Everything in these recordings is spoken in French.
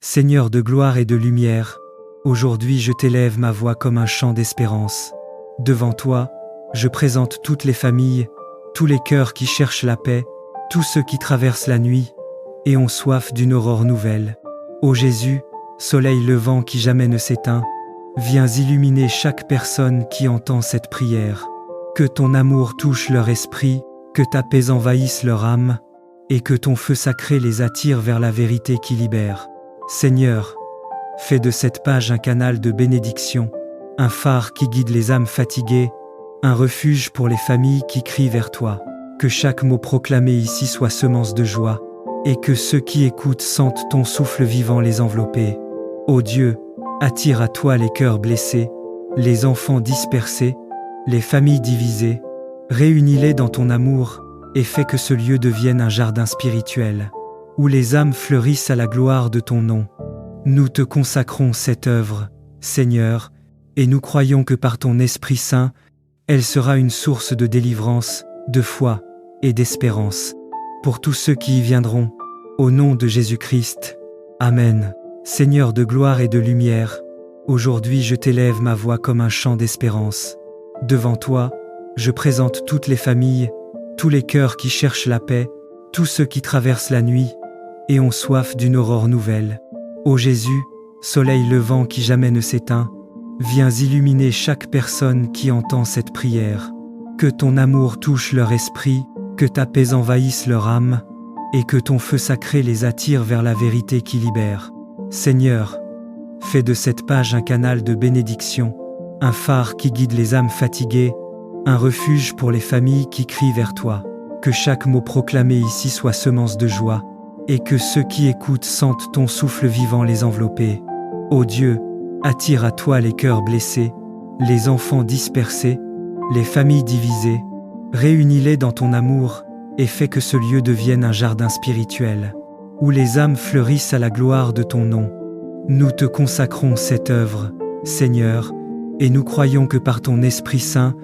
Seigneur de gloire et de lumière, aujourd'hui je t'élève ma voix comme un chant d'espérance. Devant toi, je présente toutes les familles, tous les cœurs qui cherchent la paix, tous ceux qui traversent la nuit et ont soif d'une aurore nouvelle. Ô Jésus, soleil levant qui jamais ne s'éteint, viens illuminer chaque personne qui entend cette prière. Que ton amour touche leur esprit, que ta paix envahisse leur âme, et que ton feu sacré les attire vers la vérité qui libère. Seigneur, fais de cette page un canal de bénédiction, un phare qui guide les âmes fatiguées, un refuge pour les familles qui crient vers toi. Que chaque mot proclamé ici soit semence de joie, et que ceux qui écoutent sentent ton souffle vivant les envelopper. Ô Dieu, attire à toi les cœurs blessés, les enfants dispersés, les familles divisées, réunis-les dans ton amour, et fais que ce lieu devienne un jardin spirituel, où les âmes fleurissent à la gloire de ton nom. Nous te consacrons cette œuvre, Seigneur, et nous croyons que par ton Esprit Saint, elle sera une source de délivrance, de foi et d'espérance, pour tous ceux qui y viendront, au nom de Jésus-Christ. Amen. Seigneur de gloire et de lumière, aujourd'hui je t'élève ma voix comme un chant d'espérance. Devant toi, je présente toutes les familles, tous les cœurs qui cherchent la paix, tous ceux qui traversent la nuit et ont soif d'une aurore nouvelle. Ô Jésus, soleil levant qui jamais ne s'éteint, viens illuminer chaque personne qui entend cette prière. Que ton amour touche leur esprit, que ta paix envahisse leur âme, et que ton feu sacré les attire vers la vérité qui libère. Seigneur, fais de cette page un canal de bénédiction, un phare qui guide les âmes fatiguées, un refuge pour les familles qui crient vers toi. Que chaque mot proclamé ici soit semence de joie, et que ceux qui écoutent sentent ton souffle vivant les envelopper. Ô Dieu, attire à toi les cœurs blessés, les enfants dispersés, les familles divisées, réunis-les dans ton amour, et fais que ce lieu devienne un jardin spirituel, où les âmes fleurissent à la gloire de ton nom. Nous te consacrons cette œuvre, Seigneur, et nous croyons que par ton Esprit Saint,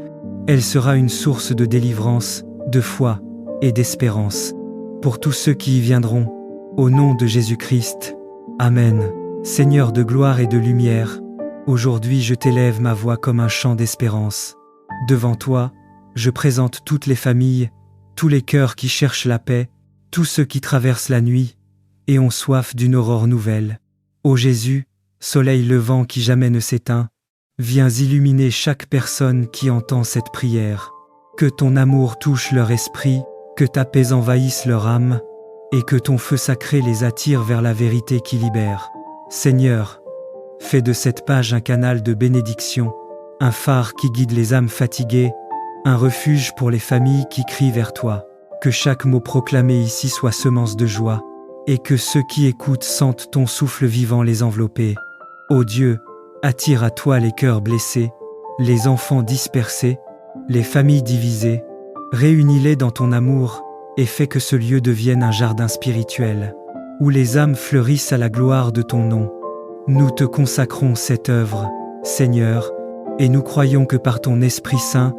elle sera une source de délivrance, de foi et d'espérance, pour tous ceux qui y viendront, au nom de Jésus-Christ. Amen. Seigneur de gloire et de lumière, aujourd'hui je t'élève ma voix comme un chant d'espérance. Devant toi, je présente toutes les familles, tous les cœurs qui cherchent la paix, tous ceux qui traversent la nuit et ont soif d'une aurore nouvelle. Ô Jésus, soleil levant qui jamais ne s'éteint, viens illuminer chaque personne qui entend cette prière. Que ton amour touche leur esprit, que ta paix envahisse leur âme, et que ton feu sacré les attire vers la vérité qui libère. Seigneur, fais de cette page un canal de bénédiction, un phare qui guide les âmes fatiguées, un refuge pour les familles qui crient vers toi. Que chaque mot proclamé ici soit semence de joie, et que ceux qui écoutent sentent ton souffle vivant les envelopper. Ô Dieu, attire à toi les cœurs blessés, les enfants dispersés, les familles divisées, réunis-les dans ton amour, et fais que ce lieu devienne un jardin spirituel, où les âmes fleurissent à la gloire de ton nom. Nous te consacrons cette œuvre, Seigneur, et nous croyons que par ton Esprit Saint,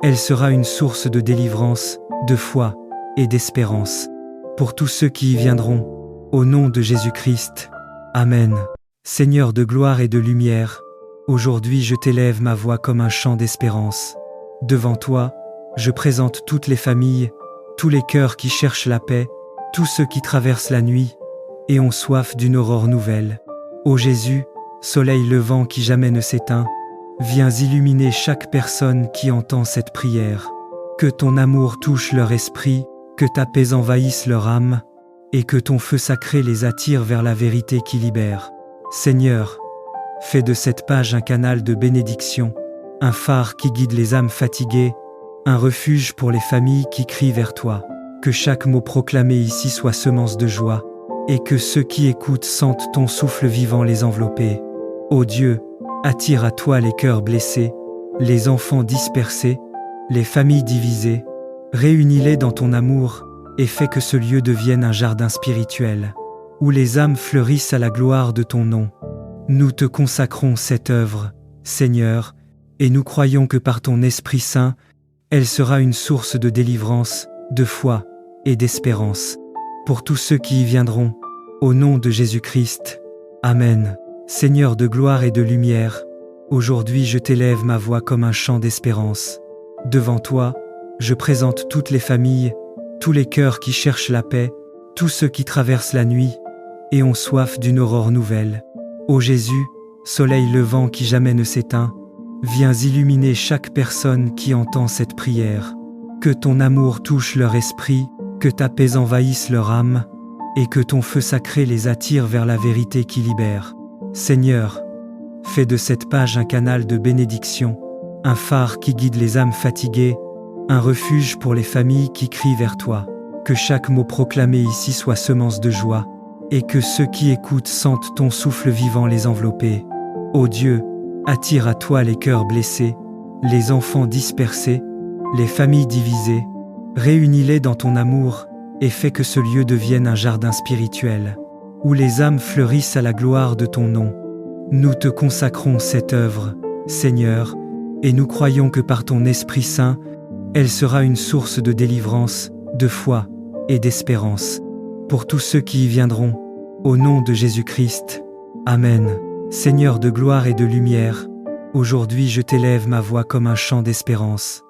elle sera une source de délivrance, de foi et d'espérance, pour tous ceux qui y viendront, au nom de Jésus-Christ. Amen. Seigneur de gloire et de lumière, aujourd'hui je t'élève ma voix comme un chant d'espérance. Devant toi, je présente toutes les familles, tous les cœurs qui cherchent la paix, tous ceux qui traversent la nuit et ont soif d'une aurore nouvelle. Ô Jésus, soleil levant qui jamais ne s'éteint, viens illuminer chaque personne qui entend cette prière. Que ton amour touche leur esprit, que ta paix envahisse leur âme, et que ton feu sacré les attire vers la vérité qui libère. Seigneur, fais de cette page un canal de bénédiction, un phare qui guide les âmes fatiguées, un refuge pour les familles qui crient vers toi. Que chaque mot proclamé ici soit semence de joie, et que ceux qui écoutent sentent ton souffle vivant les envelopper. Ô Dieu, attire à toi les cœurs blessés, les enfants dispersés, les familles divisées, réunis-les dans ton amour, et fais que ce lieu devienne un jardin spirituel, où les âmes fleurissent à la gloire de ton nom. Nous te consacrons cette œuvre, Seigneur, et nous croyons que par ton Esprit Saint, elle sera une source de délivrance, de foi et d'espérance, pour tous ceux qui y viendront, au nom de Jésus-Christ. Amen. Seigneur de gloire et de lumière, aujourd'hui je t'élève ma voix comme un chant d'espérance. Devant toi, je présente toutes les familles, tous les cœurs qui cherchent la paix, tous ceux qui traversent la nuit et ont soif d'une aurore nouvelle. Ô Jésus, soleil levant qui jamais ne s'éteint, viens illuminer chaque personne qui entend cette prière. Que ton amour touche leur esprit, que ta paix envahisse leur âme, et que ton feu sacré les attire vers la vérité qui libère. Seigneur, fais de cette page un canal de bénédiction, un phare qui guide les âmes fatiguées, un refuge pour les familles qui crient vers toi. Que chaque mot proclamé ici soit semence de joie, et que ceux qui écoutent sentent ton souffle vivant les envelopper. Ô Dieu, attire à toi les cœurs blessés, les enfants dispersés, les familles divisées, réunis-les dans ton amour, et fais que ce lieu devienne un jardin spirituel, où les âmes fleurissent à la gloire de ton nom. Nous te consacrons cette œuvre, Seigneur, et nous croyons que par ton Esprit Saint, elle sera une source de délivrance, de foi et d'espérance, pour tous ceux qui y viendront, au nom de Jésus-Christ. Amen. Seigneur de gloire et de lumière, aujourd'hui je t'élève ma voix comme un chant d'espérance.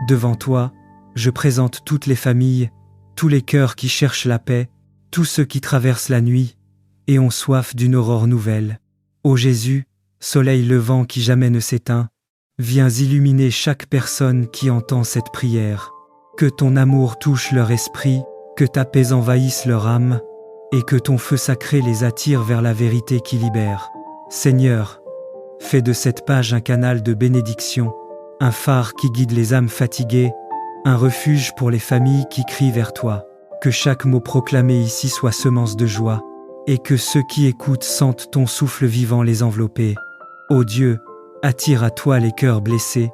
Devant toi, je présente toutes les familles, tous les cœurs qui cherchent la paix, tous ceux qui traversent la nuit et ont soif d'une aurore nouvelle. Ô Jésus, soleil levant qui jamais ne s'éteint, viens illuminer chaque personne qui entend cette prière. Que ton amour touche leur esprit, que ta paix envahisse leur âme, et que ton feu sacré les attire vers la vérité qui libère. Seigneur, fais de cette page un canal de bénédiction, un phare qui guide les âmes fatiguées, un refuge pour les familles qui crient vers toi. Que chaque mot proclamé ici soit semence de joie, et que ceux qui écoutent sentent ton souffle vivant les envelopper. Ô Dieu, attire à toi les cœurs blessés,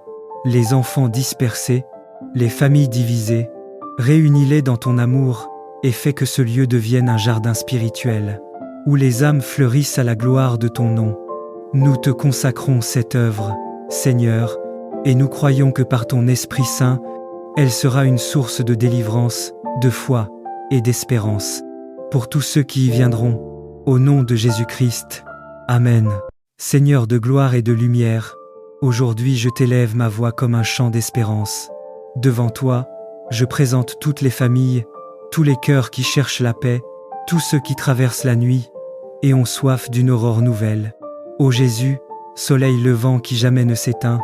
les enfants dispersés, les familles divisées, réunis-les dans ton amour, et fais que ce lieu devienne un jardin spirituel, où les âmes fleurissent à la gloire de ton nom. Nous te consacrons cette œuvre, Seigneur, et nous croyons que par ton Esprit Saint, elle sera une source de délivrance, de foi et d'espérance, pour tous ceux qui y viendront, au nom de Jésus-Christ. Amen. Seigneur de gloire et de lumière, aujourd'hui je t'élève ma voix comme un chant d'espérance. Devant toi, je présente toutes les familles, tous les cœurs qui cherchent la paix, tous ceux qui traversent la nuit et ont soif d'une aurore nouvelle. Ô Jésus, soleil levant qui jamais ne s'éteint,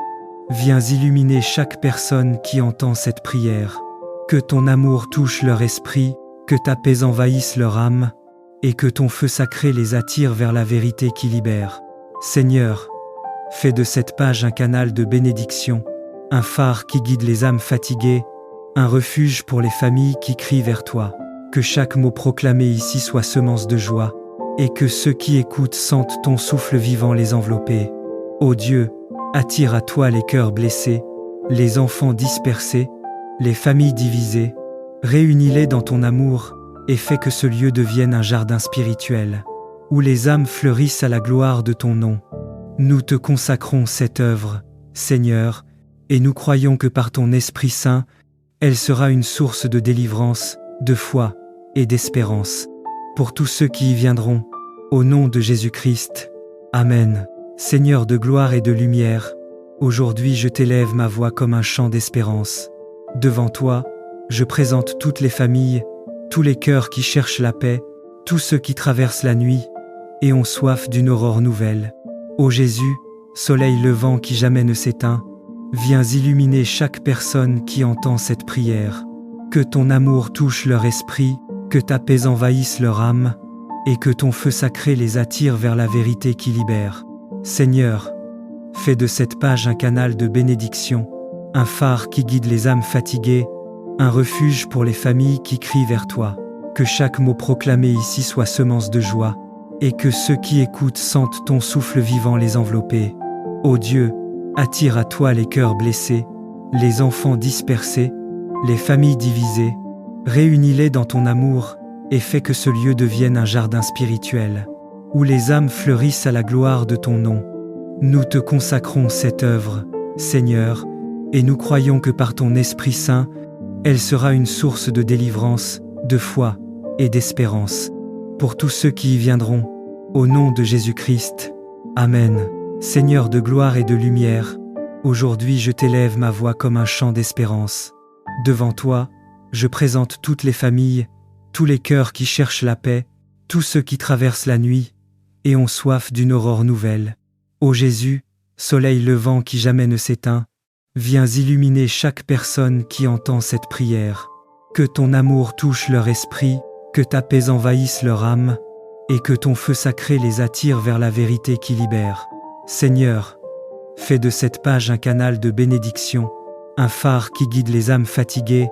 viens illuminer chaque personne qui entend cette prière. Que ton amour touche leur esprit, que ta paix envahisse leur âme, et que ton feu sacré les attire vers la vérité qui libère. Seigneur, fais de cette page un canal de bénédiction, un phare qui guide les âmes fatiguées, un refuge pour les familles qui crient vers toi. Que chaque mot proclamé ici soit semence de joie, et que ceux qui écoutent sentent ton souffle vivant les envelopper. Ô Dieu, attire à toi les cœurs blessés, les enfants dispersés, les familles divisées, réunis-les dans ton amour, et fais que ce lieu devienne un jardin spirituel, où les âmes fleurissent à la gloire de ton nom. Nous te consacrons cette œuvre, Seigneur, et nous croyons que par ton Esprit Saint, elle sera une source de délivrance, de foi et d'espérance, pour tous ceux qui y viendront, au nom de Jésus-Christ. Amen. Seigneur de gloire et de lumière, aujourd'hui je t'élève ma voix comme un chant d'espérance. Devant toi, je présente toutes les familles, tous les cœurs qui cherchent la paix, tous ceux qui traversent la nuit et ont soif d'une aurore nouvelle. Ô Jésus, soleil levant qui jamais ne s'éteint, viens illuminer chaque personne qui entend cette prière. Que ton amour touche leur esprit, que ta paix envahisse leur âme, et que ton feu sacré les attire vers la vérité qui libère. Seigneur, fais de cette page un canal de bénédiction, un phare qui guide les âmes fatiguées, un refuge pour les familles qui crient vers toi. Que chaque mot proclamé ici soit semence de joie, et que ceux qui écoutent sentent ton souffle vivant les envelopper. Ô Dieu, attire à toi les cœurs blessés, les enfants dispersés, les familles divisées, réunis-les dans ton amour, et fais que ce lieu devienne un jardin spirituel, où les âmes fleurissent à la gloire de ton nom. Nous te consacrons cette œuvre, Seigneur, et nous croyons que par ton Esprit Saint, elle sera une source de délivrance, de foi et d'espérance, pour tous ceux qui y viendront, Au nom de Jésus-Christ. Amen. Seigneur de gloire et de lumière, aujourd'hui je t'élève ma voix comme un chant d'espérance. Devant toi, je présente toutes les familles, tous les cœurs qui cherchent la paix, tous ceux qui traversent la nuit et ont soif d'une aurore nouvelle. Ô Jésus, soleil levant qui jamais ne s'éteint, viens illuminer chaque personne qui entend cette prière. Que ton amour touche leur esprit, que ta paix envahisse leur âme, et que ton feu sacré les attire vers la vérité qui libère. Seigneur, fais de cette page un canal de bénédiction, un phare qui guide les âmes fatiguées,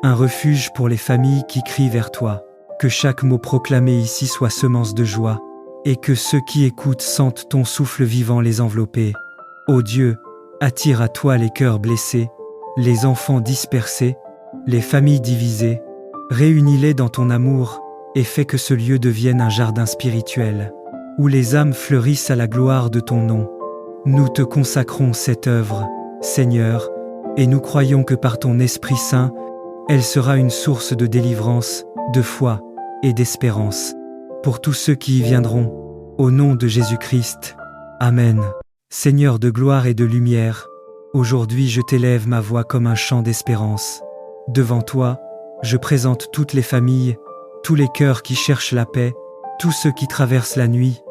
un refuge pour les familles qui crient vers toi. Que chaque mot proclamé ici soit semence de joie, et que ceux qui écoutent sentent ton souffle vivant les envelopper. Ô Dieu, attire à toi les cœurs blessés, les enfants dispersés, les familles divisées, réunis-les dans ton amour, et fais que ce lieu devienne un jardin spirituel, où les âmes fleurissent à la gloire de ton nom. Nous te consacrons cette œuvre, Seigneur, et nous croyons que par ton Esprit Saint, elle sera une source de délivrance, de foi et d'espérance, pour tous ceux qui y viendront, au nom de Jésus-Christ. Amen. Seigneur de gloire et de lumière, aujourd'hui je t'élève ma voix comme un chant d'espérance. Devant toi, je présente toutes les familles, tous les cœurs qui cherchent la paix, tous ceux qui traversent la nuit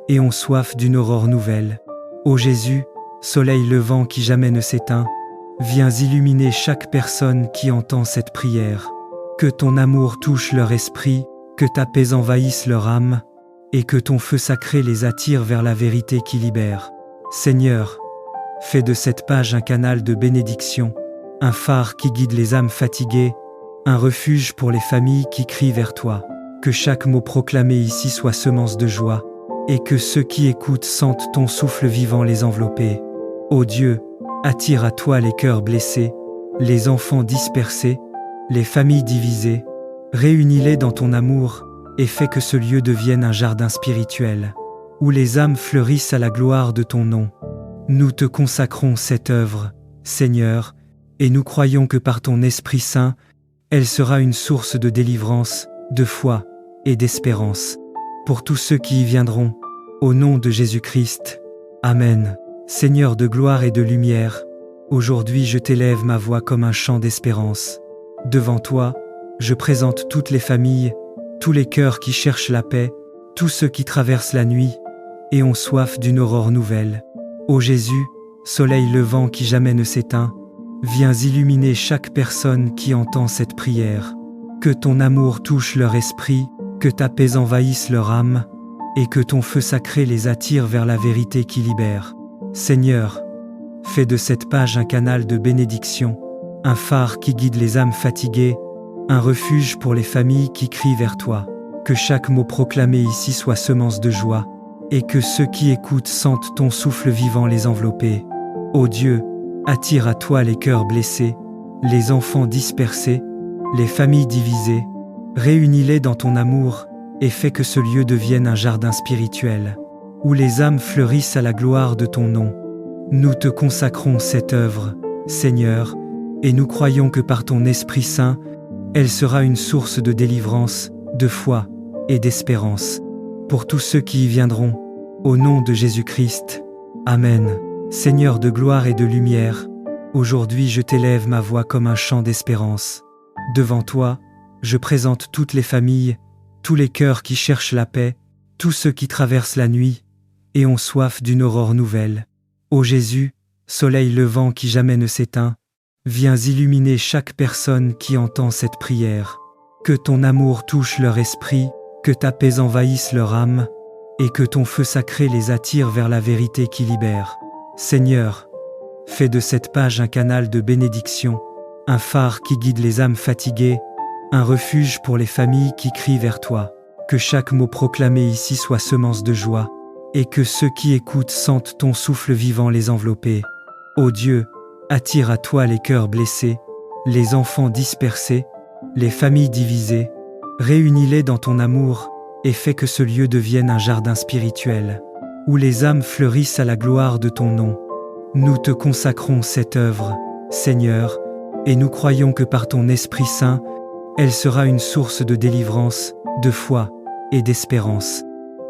et ont soif d'une aurore nouvelle. Ô Jésus, soleil levant qui jamais ne s'éteint, viens illuminer chaque personne qui entend cette prière. Que ton amour touche leur esprit, que ta paix envahisse leur âme, et que ton feu sacré les attire vers la vérité qui libère. Seigneur, fais de cette page un canal de bénédiction, un phare qui guide les âmes fatiguées, un refuge pour les familles qui crient vers toi. Que chaque mot proclamé ici soit semence de joie, et que ceux qui écoutent sentent ton souffle vivant les envelopper. Ô Dieu, attire à toi les cœurs blessés, les enfants dispersés, les familles divisées, réunis-les dans ton amour, et fais que ce lieu devienne un jardin spirituel, où les âmes fleurissent à la gloire de ton nom. Nous te consacrons cette œuvre, Seigneur, et nous croyons que par ton Esprit Saint, elle sera une source de délivrance, de foi et d'espérance, pour tous ceux qui y viendront, au nom de Jésus-Christ. Amen. Seigneur de gloire et de lumière, aujourd'hui je t'élève ma voix comme un chant d'espérance. Devant toi, je présente toutes les familles, tous les cœurs qui cherchent la paix, tous ceux qui traversent la nuit et ont soif d'une aurore nouvelle. Ô Jésus, soleil levant qui jamais ne s'éteint, viens illuminer chaque personne qui entend cette prière. Que ton amour touche leur esprit, que ta paix envahisse leur âme, et que ton feu sacré les attire vers la vérité qui libère. Seigneur, fais de cette page un canal de bénédiction, un phare qui guide les âmes fatiguées, un refuge pour les familles qui crient vers toi. Que chaque mot proclamé ici soit semence de joie, et que ceux qui écoutent sentent ton souffle vivant les envelopper. Ô Dieu, attire à toi les cœurs blessés, les enfants dispersés, les familles divisées, réunis-les dans ton amour, et fais que ce lieu devienne un jardin spirituel, où les âmes fleurissent à la gloire de ton nom. Nous te consacrons cette œuvre, Seigneur, et nous croyons que par ton Esprit Saint, elle sera une source de délivrance, de foi et d'espérance, pour tous ceux qui y viendront, au nom de Jésus-Christ. Amen. Seigneur de gloire et de lumière, aujourd'hui je t'élève ma voix comme un chant d'espérance. Devant toi, je présente toutes les familles, tous les cœurs qui cherchent la paix, tous ceux qui traversent la nuit et ont soif d'une aurore nouvelle. Ô Jésus, soleil levant qui jamais ne s'éteint, viens illuminer chaque personne qui entend cette prière. Que ton amour touche leur esprit, que ta paix envahisse leur âme, et que ton feu sacré les attire vers la vérité qui libère. Seigneur, fais de cette page un canal de bénédiction, un phare qui guide les âmes fatiguées, un refuge pour les familles qui crient vers toi. Que chaque mot proclamé ici soit semence de joie, et que ceux qui écoutent sentent ton souffle vivant les envelopper. Ô Dieu, attire à toi les cœurs blessés, les enfants dispersés, les familles divisées, réunis-les dans ton amour, et fais que ce lieu devienne un jardin spirituel, où les âmes fleurissent à la gloire de ton nom. Nous te consacrons cette œuvre, Seigneur, et nous croyons que par ton Esprit Saint, elle sera une source de délivrance, de foi et d'espérance,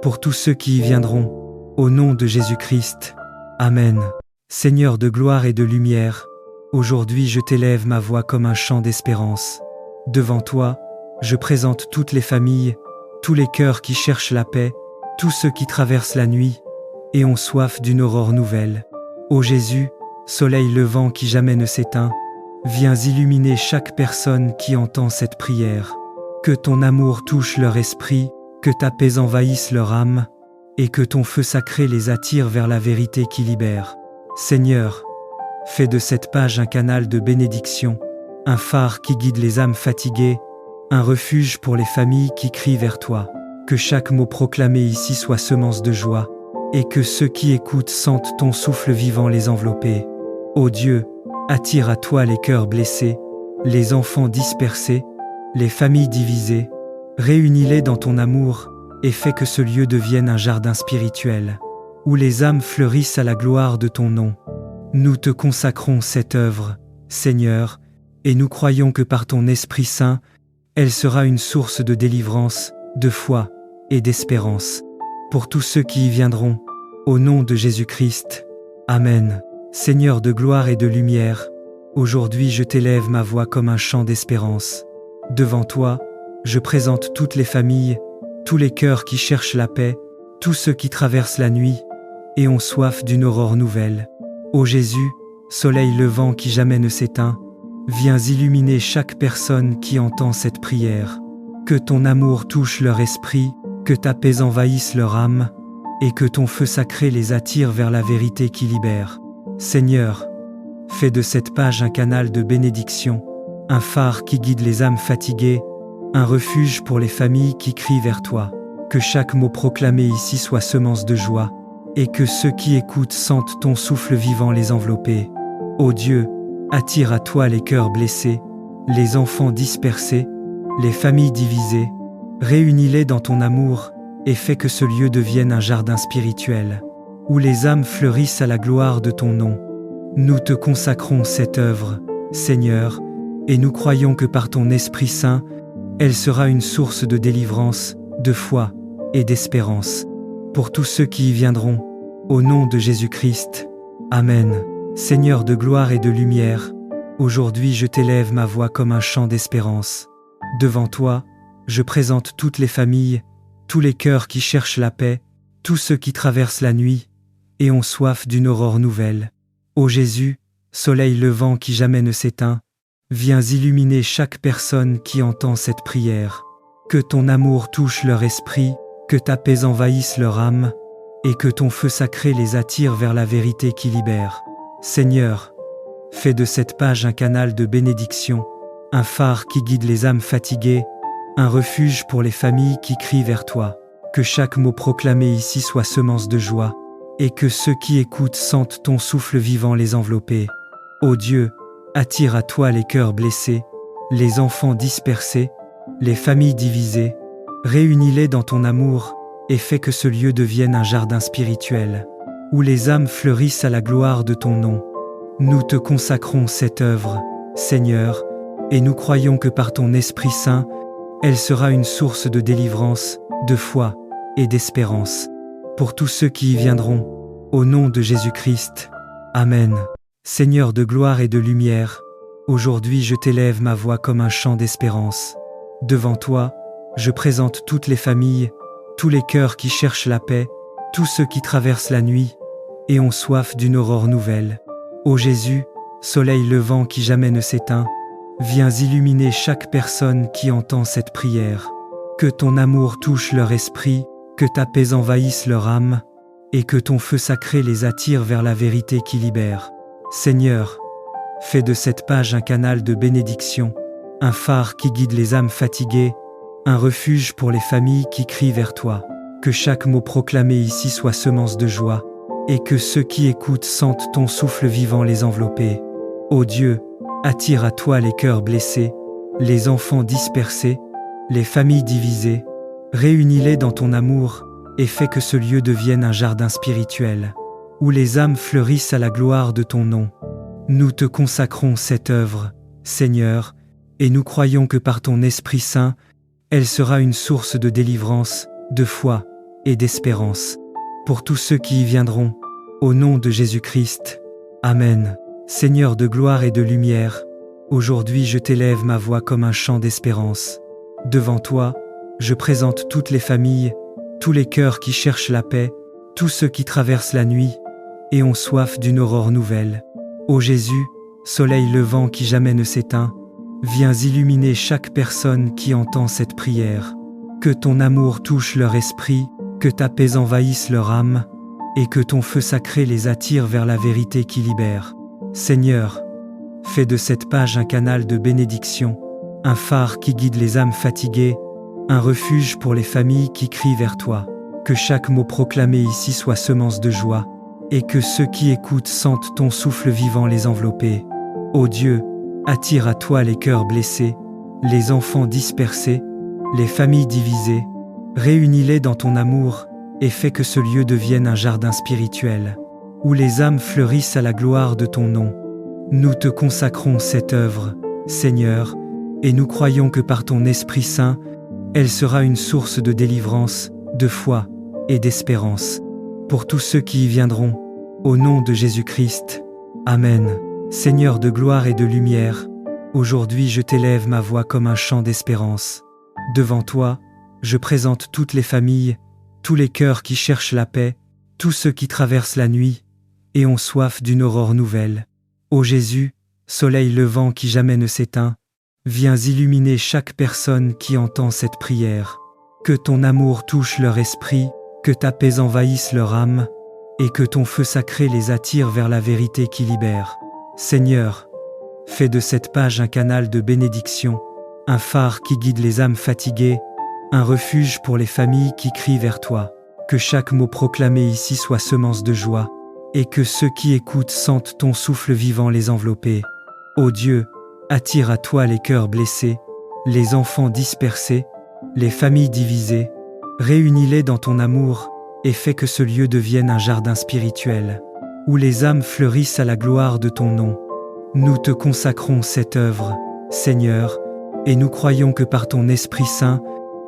pour tous ceux qui y viendront, au nom de Jésus-Christ. Amen. Seigneur de gloire et de lumière, aujourd'hui je t'élève ma voix comme un chant d'espérance. Devant toi, je présente toutes les familles, tous les cœurs qui cherchent la paix, tous ceux qui traversent la nuit et ont soif d'une aurore nouvelle. Ô Jésus, soleil levant qui jamais ne s'éteint, viens illuminer chaque personne qui entend cette prière. Que ton amour touche leur esprit, que ta paix envahisse leur âme, et que ton feu sacré les attire vers la vérité qui libère. Seigneur, fais de cette page un canal de bénédiction, un phare qui guide les âmes fatiguées, un refuge pour les familles qui crient vers toi. Que chaque mot proclamé ici soit semence de joie, et que ceux qui écoutent sentent ton souffle vivant les envelopper. Ô Dieu, attire à toi les cœurs blessés, les enfants dispersés, les familles divisées, réunis-les dans ton amour, et fais que ce lieu devienne un jardin spirituel, où les âmes fleurissent à la gloire de ton nom. Nous te consacrons cette œuvre, Seigneur, et nous croyons que par ton Esprit Saint, elle sera une source de délivrance, de foi et d'espérance, pour tous ceux qui y viendront, au nom de Jésus-Christ. Amen. Seigneur de gloire et de lumière, aujourd'hui je t'élève ma voix comme un chant d'espérance. Devant toi, je présente toutes les familles, tous les cœurs qui cherchent la paix, tous ceux qui traversent la nuit et ont soif d'une aurore nouvelle. Ô Jésus, soleil levant qui jamais ne s'éteint, viens illuminer chaque personne qui entend cette prière. Que ton amour touche leur esprit, que ta paix envahisse leur âme, et que ton feu sacré les attire vers la vérité qui libère. Seigneur, fais de cette page un canal de bénédiction, un phare qui guide les âmes fatiguées, un refuge pour les familles qui crient vers toi. Que chaque mot proclamé ici soit semence de joie, et que ceux qui écoutent sentent ton souffle vivant les envelopper. Ô Dieu, attire à toi les cœurs blessés, les enfants dispersés, les familles divisées, réunis-les dans ton amour, et fais que ce lieu devienne un jardin spirituel, où les âmes fleurissent à la gloire de ton nom. Nous te consacrons cette œuvre, Seigneur, et nous croyons que par ton Esprit Saint, elle sera une source de délivrance, de foi et d'espérance, pour tous ceux qui y viendront, au nom de Jésus-Christ. Amen. Seigneur de gloire et de lumière, aujourd'hui je t'élève ma voix comme un chant d'espérance. Devant toi, je présente toutes les familles, tous les cœurs qui cherchent la paix, tous ceux qui traversent la nuit et ont soif d'une aurore nouvelle. Ô Jésus, soleil levant qui jamais ne s'éteint, viens illuminer chaque personne qui entend cette prière. Que ton amour touche leur esprit, que ta paix envahisse leur âme, et que ton feu sacré les attire vers la vérité qui libère. Seigneur, fais de cette page un canal de bénédiction, un phare qui guide les âmes fatiguées, un refuge pour les familles qui crient vers toi. Que chaque mot proclamé ici soit semence de joie, et que ceux qui écoutent sentent ton souffle vivant les envelopper. Ô Dieu, attire à toi les cœurs blessés, les enfants dispersés, les familles divisées, réunis-les dans ton amour, et fais que ce lieu devienne un jardin spirituel, où les âmes fleurissent à la gloire de ton nom. Nous te consacrons cette œuvre, Seigneur, et nous croyons que par ton Esprit Saint, elle sera une source de délivrance, de foi et d'espérance, pour tous ceux qui y viendront, au nom de Jésus-Christ. Amen. Seigneur de gloire et de lumière, aujourd'hui je t'élève ma voix comme un chant d'espérance. Devant toi, je présente toutes les familles, tous les cœurs qui cherchent la paix, tous ceux qui traversent la nuit et ont soif d'une aurore nouvelle. Ô Jésus, soleil levant qui jamais ne s'éteint, viens illuminer chaque personne qui entend cette prière. Que ton amour touche leur esprit, que ta paix envahisse leur âme, et que ton feu sacré les attire vers la vérité qui libère. Seigneur, fais de cette page un canal de bénédiction, un phare qui guide les âmes fatiguées, un refuge pour les familles qui crient vers toi. Que chaque mot proclamé ici soit semence de joie, et que ceux qui écoutent sentent ton souffle vivant les envelopper. Ô Dieu, attire à toi les cœurs blessés, les enfants dispersés, les familles divisées, réunis-les dans ton amour, et fais que ce lieu devienne un jardin spirituel, où les âmes fleurissent à la gloire de ton nom. Nous te consacrons cette œuvre, Seigneur, et nous croyons que par ton Esprit Saint, elle sera une source de délivrance, de foi et d'espérance. Pour tous ceux qui y viendront, au nom de Jésus-Christ. Amen. Seigneur de gloire et de lumière, aujourd'hui je t'élève ma voix comme un chant d'espérance. Devant toi, je présente toutes les familles, tous les cœurs qui cherchent la paix, tous ceux qui traversent la nuit et ont soif d'une aurore nouvelle. Ô Jésus, soleil levant qui jamais ne s'éteint, viens illuminer chaque personne qui entend cette prière. Que ton amour touche leur esprit, que ta paix envahisse leur âme, et que ton feu sacré les attire vers la vérité qui libère. Seigneur, fais de cette page un canal de bénédiction, un phare qui guide les âmes fatiguées, un refuge pour les familles qui crient vers toi. Que chaque mot proclamé ici soit semence de joie, et que ceux qui écoutent sentent ton souffle vivant les envelopper. Ô Dieu, attire à toi les cœurs blessés, les enfants dispersés, les familles divisées, réunis-les dans ton amour, et fais que ce lieu devienne un jardin spirituel, où les âmes fleurissent à la gloire de ton nom. Nous te consacrons cette œuvre, Seigneur, et nous croyons que par ton Esprit Saint, elle sera une source de délivrance, de foi et d'espérance. Pour tous ceux qui y viendront, au nom de Jésus-Christ. Amen. Seigneur de gloire et de lumière, aujourd'hui je t'élève ma voix comme un chant d'espérance. Devant toi, je présente toutes les familles, tous les cœurs qui cherchent la paix, tous ceux qui traversent la nuit et ont soif d'une aurore nouvelle. Ô Jésus, soleil levant qui jamais ne s'éteint, viens illuminer chaque personne qui entend cette prière. Que ton amour touche leur esprit, que ta paix envahisse leur âme, et que ton feu sacré les attire vers la vérité qui libère. Seigneur, fais de cette page un canal de bénédiction, un phare qui guide les âmes fatiguées, un refuge pour les familles qui crient vers toi. Que chaque mot proclamé ici soit semence de joie, et que ceux qui écoutent sentent ton souffle vivant les envelopper. Ô Dieu, attire à toi les cœurs blessés, les enfants dispersés, les familles divisées, réunis-les dans ton amour, et fais que ce lieu devienne un jardin spirituel, où les âmes fleurissent à la gloire de ton nom. Nous te consacrons cette œuvre, Seigneur, et nous croyons que par ton Esprit Saint,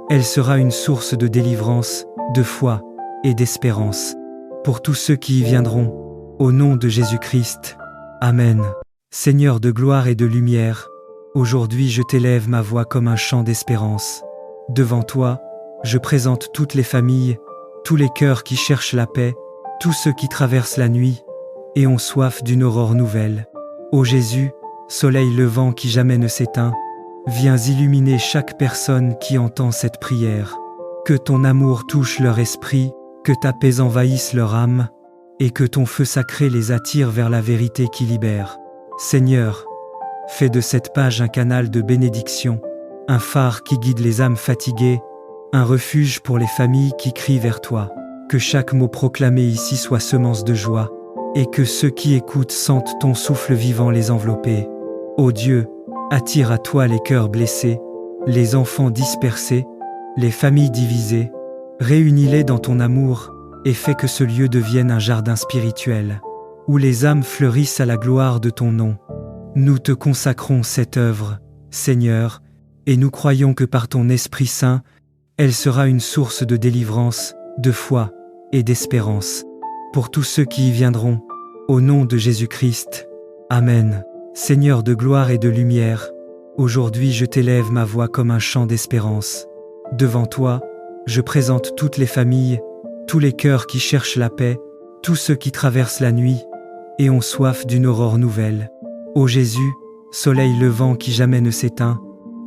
elle sera une source de délivrance, de foi et d'espérance. Pour tous ceux qui y viendront, au nom de Jésus-Christ. Amen. Seigneur de gloire et de lumière, aujourd'hui je t'élève ma voix comme un chant d'espérance. Devant toi, je présente toutes les familles, tous les cœurs qui cherchent la paix, tous ceux qui traversent la nuit et ont soif d'une aurore nouvelle. Ô Jésus, soleil levant qui jamais ne s'éteint, viens illuminer chaque personne qui entend cette prière. Que ton amour touche leur esprit, que ta paix envahisse leur âme, et que ton feu sacré les attire vers la vérité qui libère. Seigneur, fais de cette page un canal de bénédiction, un phare qui guide les âmes fatiguées, un refuge pour les familles qui crient vers toi. Que chaque mot proclamé ici soit semence de joie, et que ceux qui écoutent sentent ton souffle vivant les envelopper. Ô Dieu, attire à toi les cœurs blessés, les enfants dispersés, les familles divisées, réunis-les dans ton amour, et fais que ce lieu devienne un jardin spirituel, où les âmes fleurissent à la gloire de ton nom. Nous te consacrons cette œuvre, Seigneur, et nous croyons que par ton Esprit Saint, elle sera une source de délivrance, de foi et d'espérance. Pour tous ceux qui y viendront, au nom de Jésus-Christ. Amen. Seigneur de gloire et de lumière, aujourd'hui je t'élève ma voix comme un chant d'espérance. Devant toi, je présente toutes les familles, tous les cœurs qui cherchent la paix, tous ceux qui traversent la nuit et ont soif d'une aurore nouvelle. Ô Jésus, soleil levant qui jamais ne s'éteint,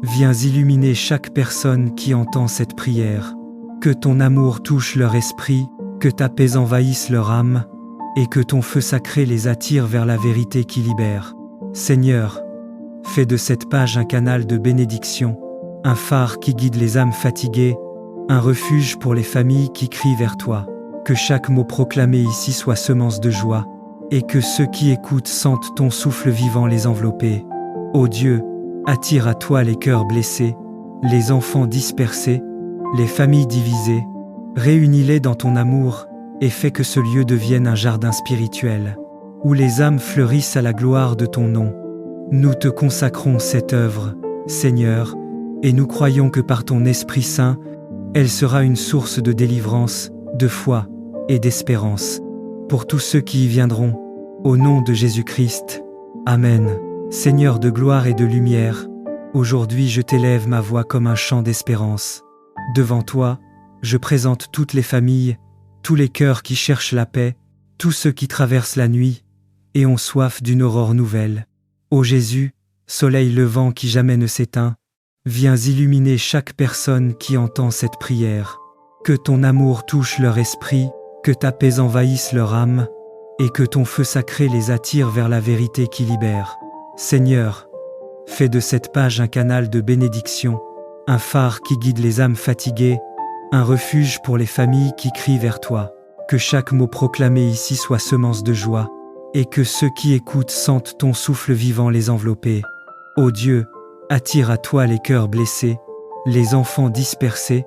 viens illuminer chaque personne qui entend cette prière. Que ton amour touche leur esprit, que ta paix envahisse leur âme, et que ton feu sacré les attire vers la vérité qui libère. Seigneur, fais de cette page un canal de bénédiction, un phare qui guide les âmes fatiguées, un refuge pour les familles qui crient vers toi. Que chaque mot proclamé ici soit semence de joie, et que ceux qui écoutent sentent ton souffle vivant les envelopper. Ô Dieu, attire à toi les cœurs blessés, les enfants dispersés, les familles divisées, réunis-les dans ton amour, et fais que ce lieu devienne un jardin spirituel, où les âmes fleurissent à la gloire de ton nom. Nous te consacrons cette œuvre, Seigneur, et nous croyons que par ton Esprit Saint, elle sera une source de délivrance, de foi et d'espérance. Pour tous ceux qui y viendront, au nom de Jésus-Christ. Amen. Seigneur de gloire et de lumière, aujourd'hui je t'élève ma voix comme un chant d'espérance. Devant toi, je présente toutes les familles, tous les cœurs qui cherchent la paix, tous ceux qui traversent la nuit et ont soif d'une aurore nouvelle. Ô Jésus, soleil levant qui jamais ne s'éteint, viens illuminer chaque personne qui entend cette prière. Que ton amour touche leur esprit, que ta paix envahisse leur âme, et que ton feu sacré les attire vers la vérité qui libère. Seigneur, fais de cette page un canal de bénédiction, un phare qui guide les âmes fatiguées, un refuge pour les familles qui crient vers toi. Que chaque mot proclamé ici soit semence de joie, et que ceux qui écoutent sentent ton souffle vivant les envelopper. Ô Dieu, attire à toi les cœurs blessés, les enfants dispersés,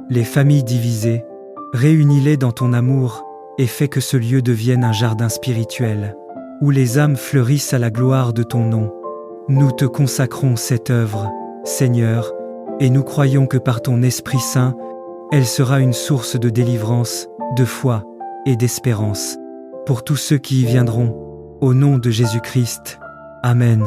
les familles divisées, réunis-les dans ton amour, et fais que ce lieu devienne un jardin spirituel, où les âmes fleurissent à la gloire de ton nom. Nous te consacrons cette œuvre, Seigneur, et nous croyons que par ton Esprit Saint, elle sera une source de délivrance, de foi et d'espérance. Pour tous ceux qui y viendront, au nom de Jésus-Christ. Amen.